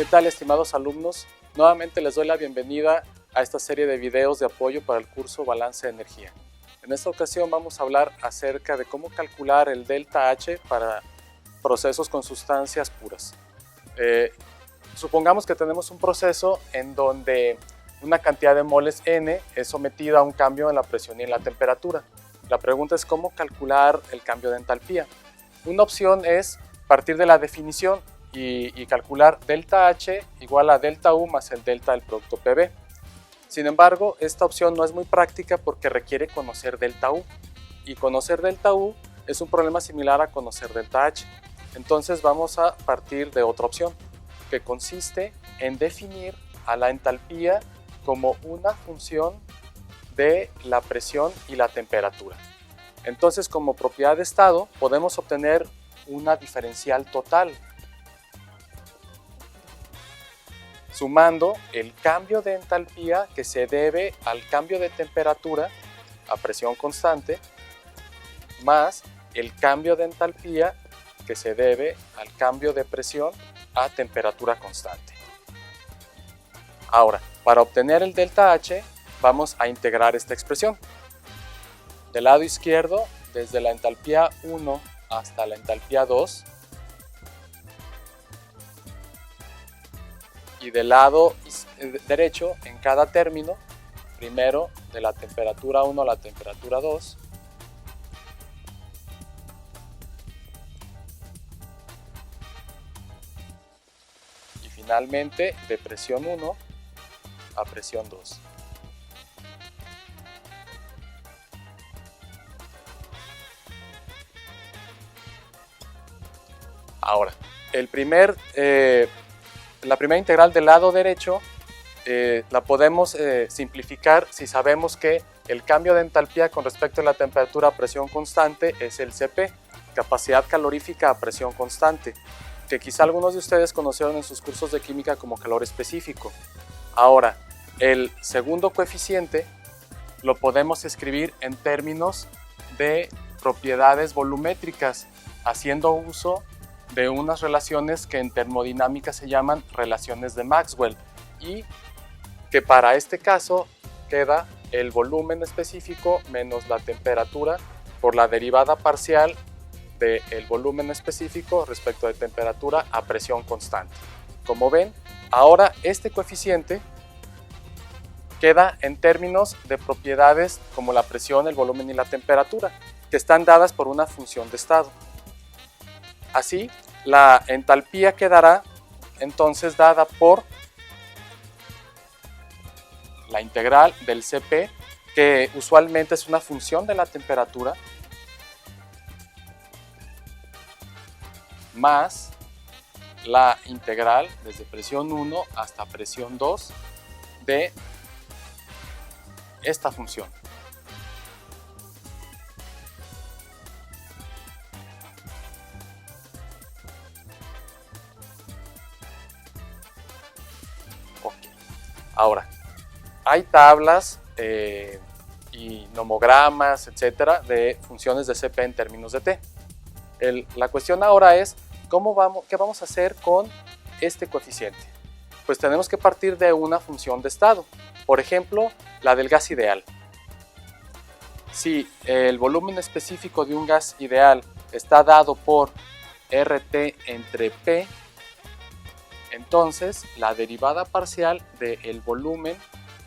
¿Qué tal, estimados alumnos? Nuevamente les doy la bienvenida a esta serie de videos de apoyo para el curso Balance de Energía. En esta ocasión vamos a hablar acerca de cómo calcular el delta H para procesos con sustancias puras. Supongamos que tenemos un proceso en donde una cantidad de moles N es sometida a un cambio en la presión y en la temperatura. La pregunta es cómo calcular el cambio de entalpía. Una opción es partir de la definición y calcular delta H igual a delta U más el delta del producto PV. Sin embargo, esta opción no es muy práctica porque requiere conocer delta U, y conocer delta U es un problema similar a conocer delta H. Entonces vamos a partir de otra opción, que consiste en definir a la entalpía como una función de la presión y la temperatura. Entonces, como propiedad de estado, podemos obtener una diferencial total, sumando el cambio de entalpía que se debe al cambio de temperatura a presión constante, más el cambio de entalpía que se debe al cambio de presión a temperatura constante. Ahora, para obtener el delta H, vamos a integrar esta expresión. Del lado izquierdo, desde la entalpía 1 hasta la entalpía 2, y del lado derecho, en cada término, primero de la temperatura 1 a la temperatura 2, y finalmente de presión 1 a presión 2. Ahora, la primera integral del lado derecho la podemos simplificar si sabemos que el cambio de entalpía con respecto a la temperatura a presión constante es el Cp, capacidad calorífica a presión constante, que quizá algunos de ustedes conocieron en sus cursos de química como calor específico. Ahora, el segundo coeficiente lo podemos escribir en términos de propiedades volumétricas, haciendo uso de unas relaciones que en termodinámica se llaman relaciones de Maxwell, y que para este caso queda el volumen específico menos la temperatura por la derivada parcial del volumen específico respecto de temperatura a presión constante. Como ven, ahora este coeficiente queda en términos de propiedades como la presión, el volumen y la temperatura, que están dadas por una función de estado. Así, la entalpía quedará entonces dada por la integral del Cp, que usualmente es una función de la temperatura, más la integral desde presión 1 hasta presión 2 de esta función. Ahora, hay tablas y nomogramas, etcétera, de funciones de Cp en términos de T. La cuestión ahora es, ¿qué vamos a hacer con este coeficiente? Pues tenemos que partir de una función de estado. Por ejemplo, la del gas ideal. Si el volumen específico de un gas ideal está dado por RT entre P, entonces la derivada parcial del volumen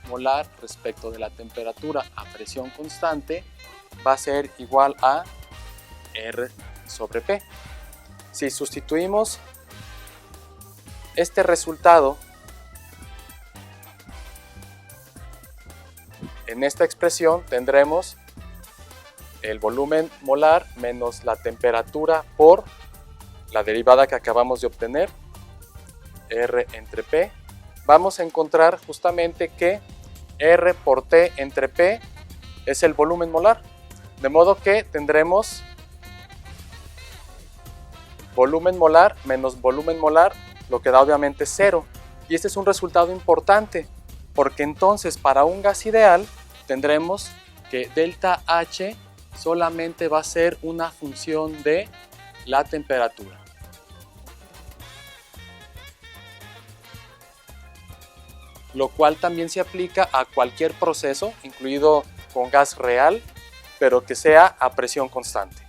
molar respecto de la temperatura a presión constante va a ser igual a R sobre P. Si sustituimos este resultado en esta expresión, tendremos el volumen molar menos la temperatura por la derivada que acabamos de obtener, R entre P. Vamos a encontrar justamente que R por T entre P es el volumen molar, de modo que tendremos volumen molar menos volumen molar, lo que da obviamente 0, y este es un resultado importante porque entonces para un gas ideal tendremos que delta H solamente va a ser una función de la temperatura. lo cual también se aplica a cualquier proceso, incluido con gas real, pero que sea a presión constante.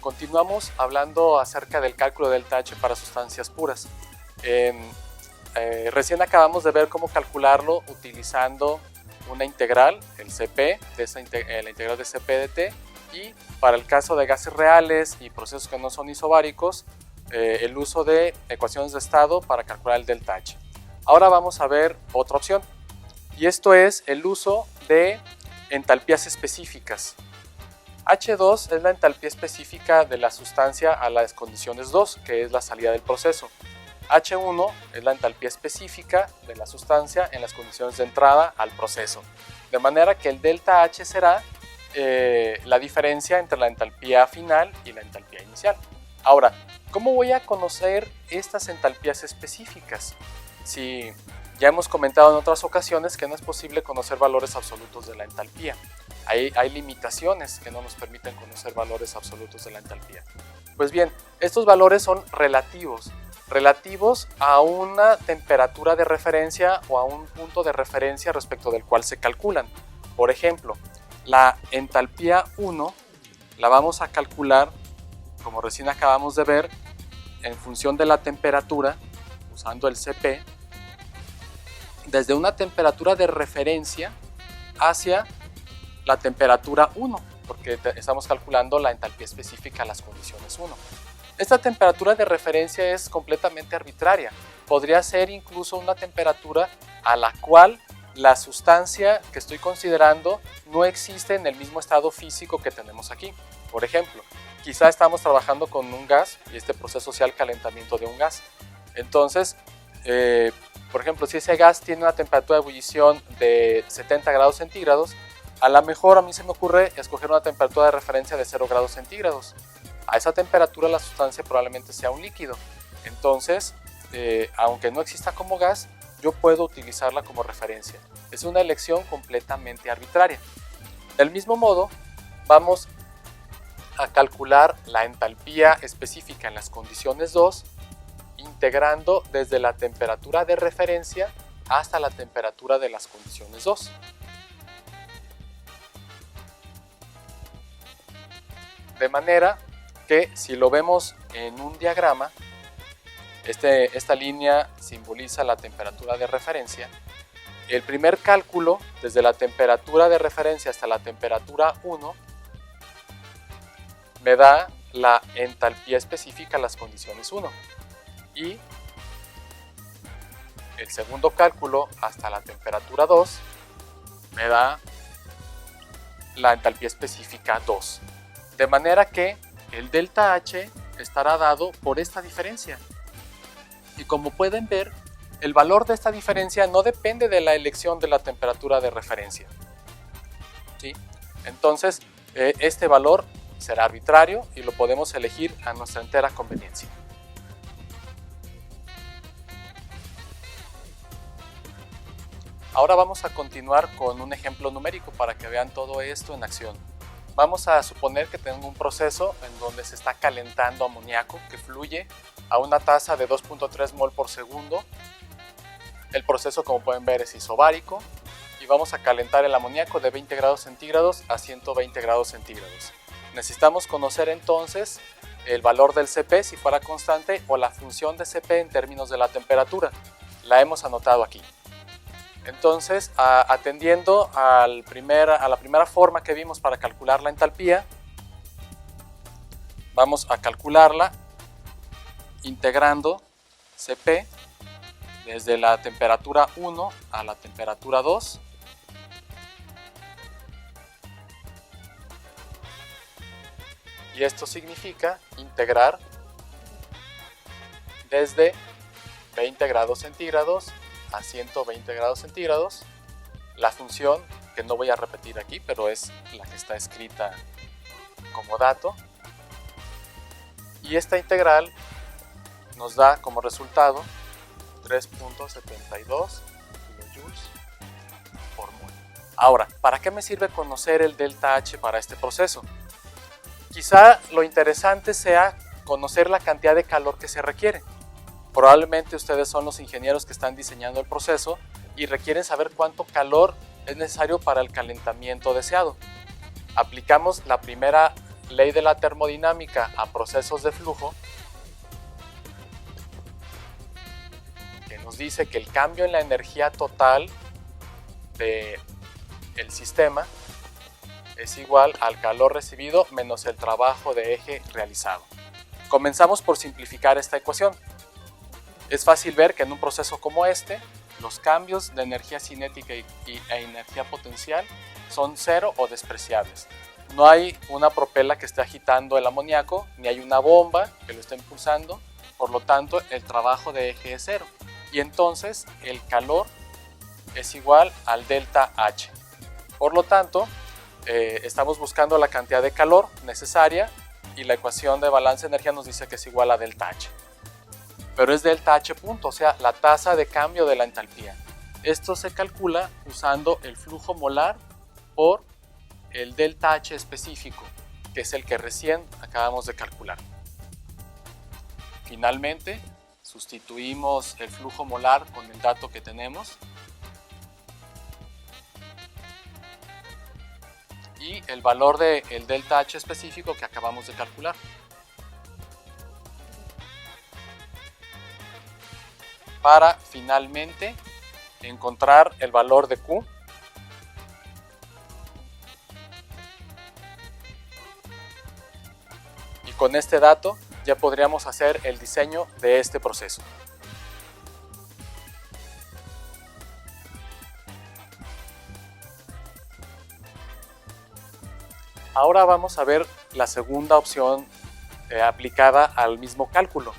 Continuamos hablando acerca del cálculo del ΔH para sustancias puras. Recién acabamos de ver cómo calcularlo utilizando una integral, el CP, la integral de CP de T, y para el caso de gases reales y procesos que no son isobáricos, el uso de ecuaciones de estado para calcular el ΔH. Ahora vamos a ver otra opción, y esto es el uso de entalpías específicas. H2 es la entalpía específica de la sustancia a las condiciones 2, que es la salida del proceso. H1 es la entalpía específica de la sustancia en las condiciones de entrada al proceso. De manera que el ΔH será la diferencia entre la entalpía final y la entalpía inicial. Ahora, ¿cómo voy a conocer estas entalpías específicas? Si ya hemos comentado en otras ocasiones que no es posible conocer valores absolutos de la entalpía. Hay limitaciones que no nos permiten conocer valores absolutos de la entalpía. Pues bien, estos valores son relativos a una temperatura de referencia o a un punto de referencia respecto del cual se calculan. Por ejemplo, la entalpía 1 la vamos a calcular, como recién acabamos de ver, en función de la temperatura, usando el CP, desde una temperatura de referencia hacia la temperatura 1, porque estamos calculando la entalpía específica a las condiciones 1. Esta temperatura de referencia es completamente arbitraria. Podría ser incluso una temperatura a la cual la sustancia que estoy considerando no existe en el mismo estado físico que tenemos aquí. Por ejemplo, quizá estamos trabajando con un gas y este proceso sea el calentamiento de un gas. Entonces, por ejemplo, si ese gas tiene una temperatura de ebullición de 70 grados centígrados, a lo mejor a mí se me ocurre escoger una temperatura de referencia de 0 grados centígrados. A esa temperatura la sustancia probablemente sea un líquido. Entonces, aunque no exista como gas, yo puedo utilizarla como referencia. Es una elección completamente arbitraria. Del mismo modo, vamos a calcular la entalpía específica en las condiciones 2, integrando desde la temperatura de referencia hasta la temperatura de las condiciones 2. De manera que si lo vemos en un diagrama, esta línea simboliza la temperatura de referencia. El primer cálculo, desde la temperatura de referencia hasta la temperatura 1, me da la entalpía específica a las condiciones 1. Y el segundo cálculo hasta la temperatura 2 me da la entalpía específica 2. De manera que el ΔH estará dado por esta diferencia. Y como pueden ver, el valor de esta diferencia no depende de la elección de la temperatura de referencia. ¿Sí? Entonces, este valor será arbitrario y lo podemos elegir a nuestra entera conveniencia. Ahora vamos a continuar con un ejemplo numérico para que vean todo esto en acción. Vamos a suponer que tengo un proceso en donde se está calentando amoníaco que fluye a una tasa de 2.3 mol por segundo. El proceso, como pueden ver, es isobárico y vamos a calentar el amoníaco de 20 grados centígrados a 120 grados centígrados. Necesitamos conocer entonces el valor del CP si fuera constante o la función de CP en términos de la temperatura. La hemos anotado aquí. Entonces, atendiendo a la primera forma que vimos para calcular la entalpía, vamos a calcularla integrando CP desde la temperatura 1 a la temperatura 2. Y esto significa integrar desde 20 grados centígrados a 120 grados centígrados la función que no voy a repetir aquí, pero es la que está escrita como dato, y esta integral nos da como resultado 3.72 kilojoules por mol. Ahora, ¿para qué me sirve conocer el ΔH para este proceso? Quizá lo interesante sea conocer la cantidad de calor que se requiere. Probablemente ustedes son los ingenieros que están diseñando el proceso y requieren saber cuánto calor es necesario para el calentamiento deseado. Aplicamos la primera ley de la termodinámica a procesos de flujo, que nos dice que el cambio en la energía total del sistema es igual al calor recibido menos el trabajo de eje realizado. Comenzamos por simplificar esta ecuación. Es fácil ver que en un proceso como este, los cambios de energía cinética e energía potencial son cero o despreciables. No hay una propela que esté agitando el amoníaco, ni hay una bomba que lo esté impulsando, por lo tanto el trabajo de eje es cero. Y entonces el calor es igual al delta H. Por lo tanto, estamos buscando la cantidad de calor necesaria y la ecuación de balance de energía nos dice que es igual a delta H. Pero es delta H punto, o sea, la tasa de cambio de la entalpía. Esto se calcula usando el flujo molar por el delta H específico, que es el que recién acabamos de calcular. Finalmente, sustituimos el flujo molar con el dato que tenemos y el valor del delta H específico que acabamos de calcular. Para finalmente encontrar el valor de Q y con este dato ya podríamos hacer el diseño de este proceso. Ahora vamos a ver la segunda opción aplicada al mismo cálculo.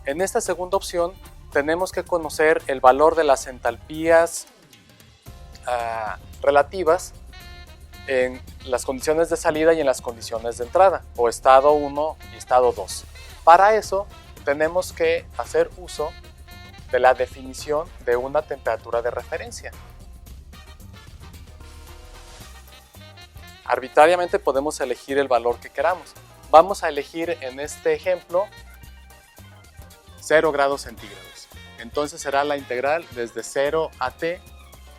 En esta segunda opción tenemos que conocer el valor de las entalpías relativas en las condiciones de salida y en las condiciones de entrada, o estado 1 y estado 2. Para eso tenemos que hacer uso de la definición de una temperatura de referencia. Arbitrariamente podemos elegir el valor que queramos. Vamos a elegir en este ejemplo 0 grados centígrados. Entonces será la integral desde 0 a t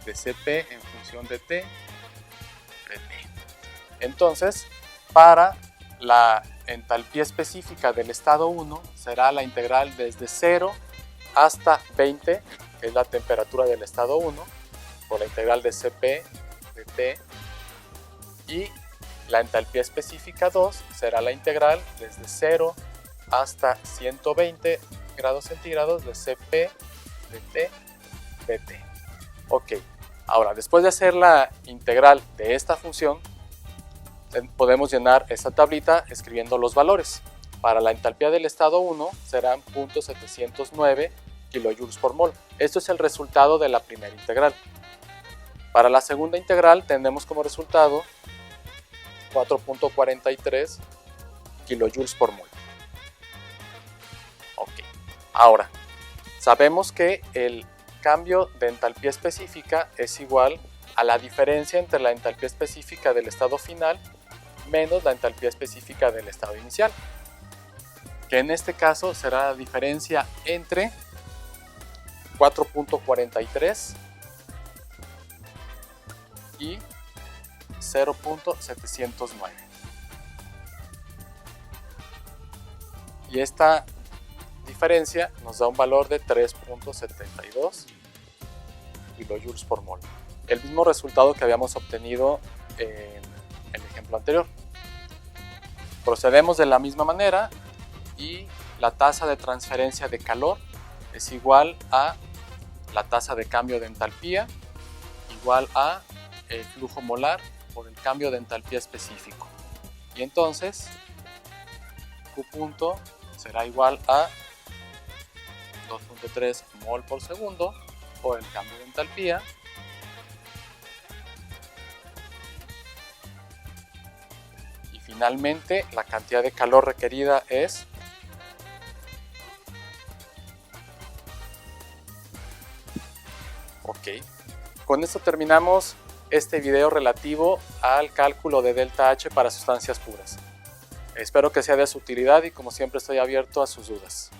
de Cp en función de t de t. Entonces, para la entalpía específica del estado 1 será la integral desde 0 hasta 20, que es la temperatura del estado 1, por la integral de Cp de t, y la entalpía específica 2 será la integral desde 0 hasta 120 grados centígrados de Cp de t de t. Ok, ahora después de hacer la integral de esta función, podemos llenar esta tablita escribiendo los valores. Para la entalpía del estado 1 serán 0.709 kJ por mol. Esto es el resultado de la primera integral. Para la segunda integral tenemos como resultado 4.43 kJ por mol. Ok, ahora sabemos que el cambio de entalpía específica es igual a la diferencia entre la entalpía específica del estado final menos la entalpía específica del estado inicial, que en este caso será la diferencia entre 4.43 y 0.709. Y esta diferencia nos da un valor de 3.72 kJ por mol. El mismo resultado que habíamos obtenido en el ejemplo anterior. Procedemos de la misma manera y la tasa de transferencia de calor es igual a la tasa de cambio de entalpía igual a el flujo molar por el cambio de entalpía específico. Y entonces Q punto será igual a 2.3 mol por segundo por el cambio de entalpía y finalmente la cantidad de calor requerida es ok. Con esto terminamos este video relativo al cálculo de delta H para sustancias puras. Espero que sea de su utilidad y como siempre estoy abierto a sus dudas.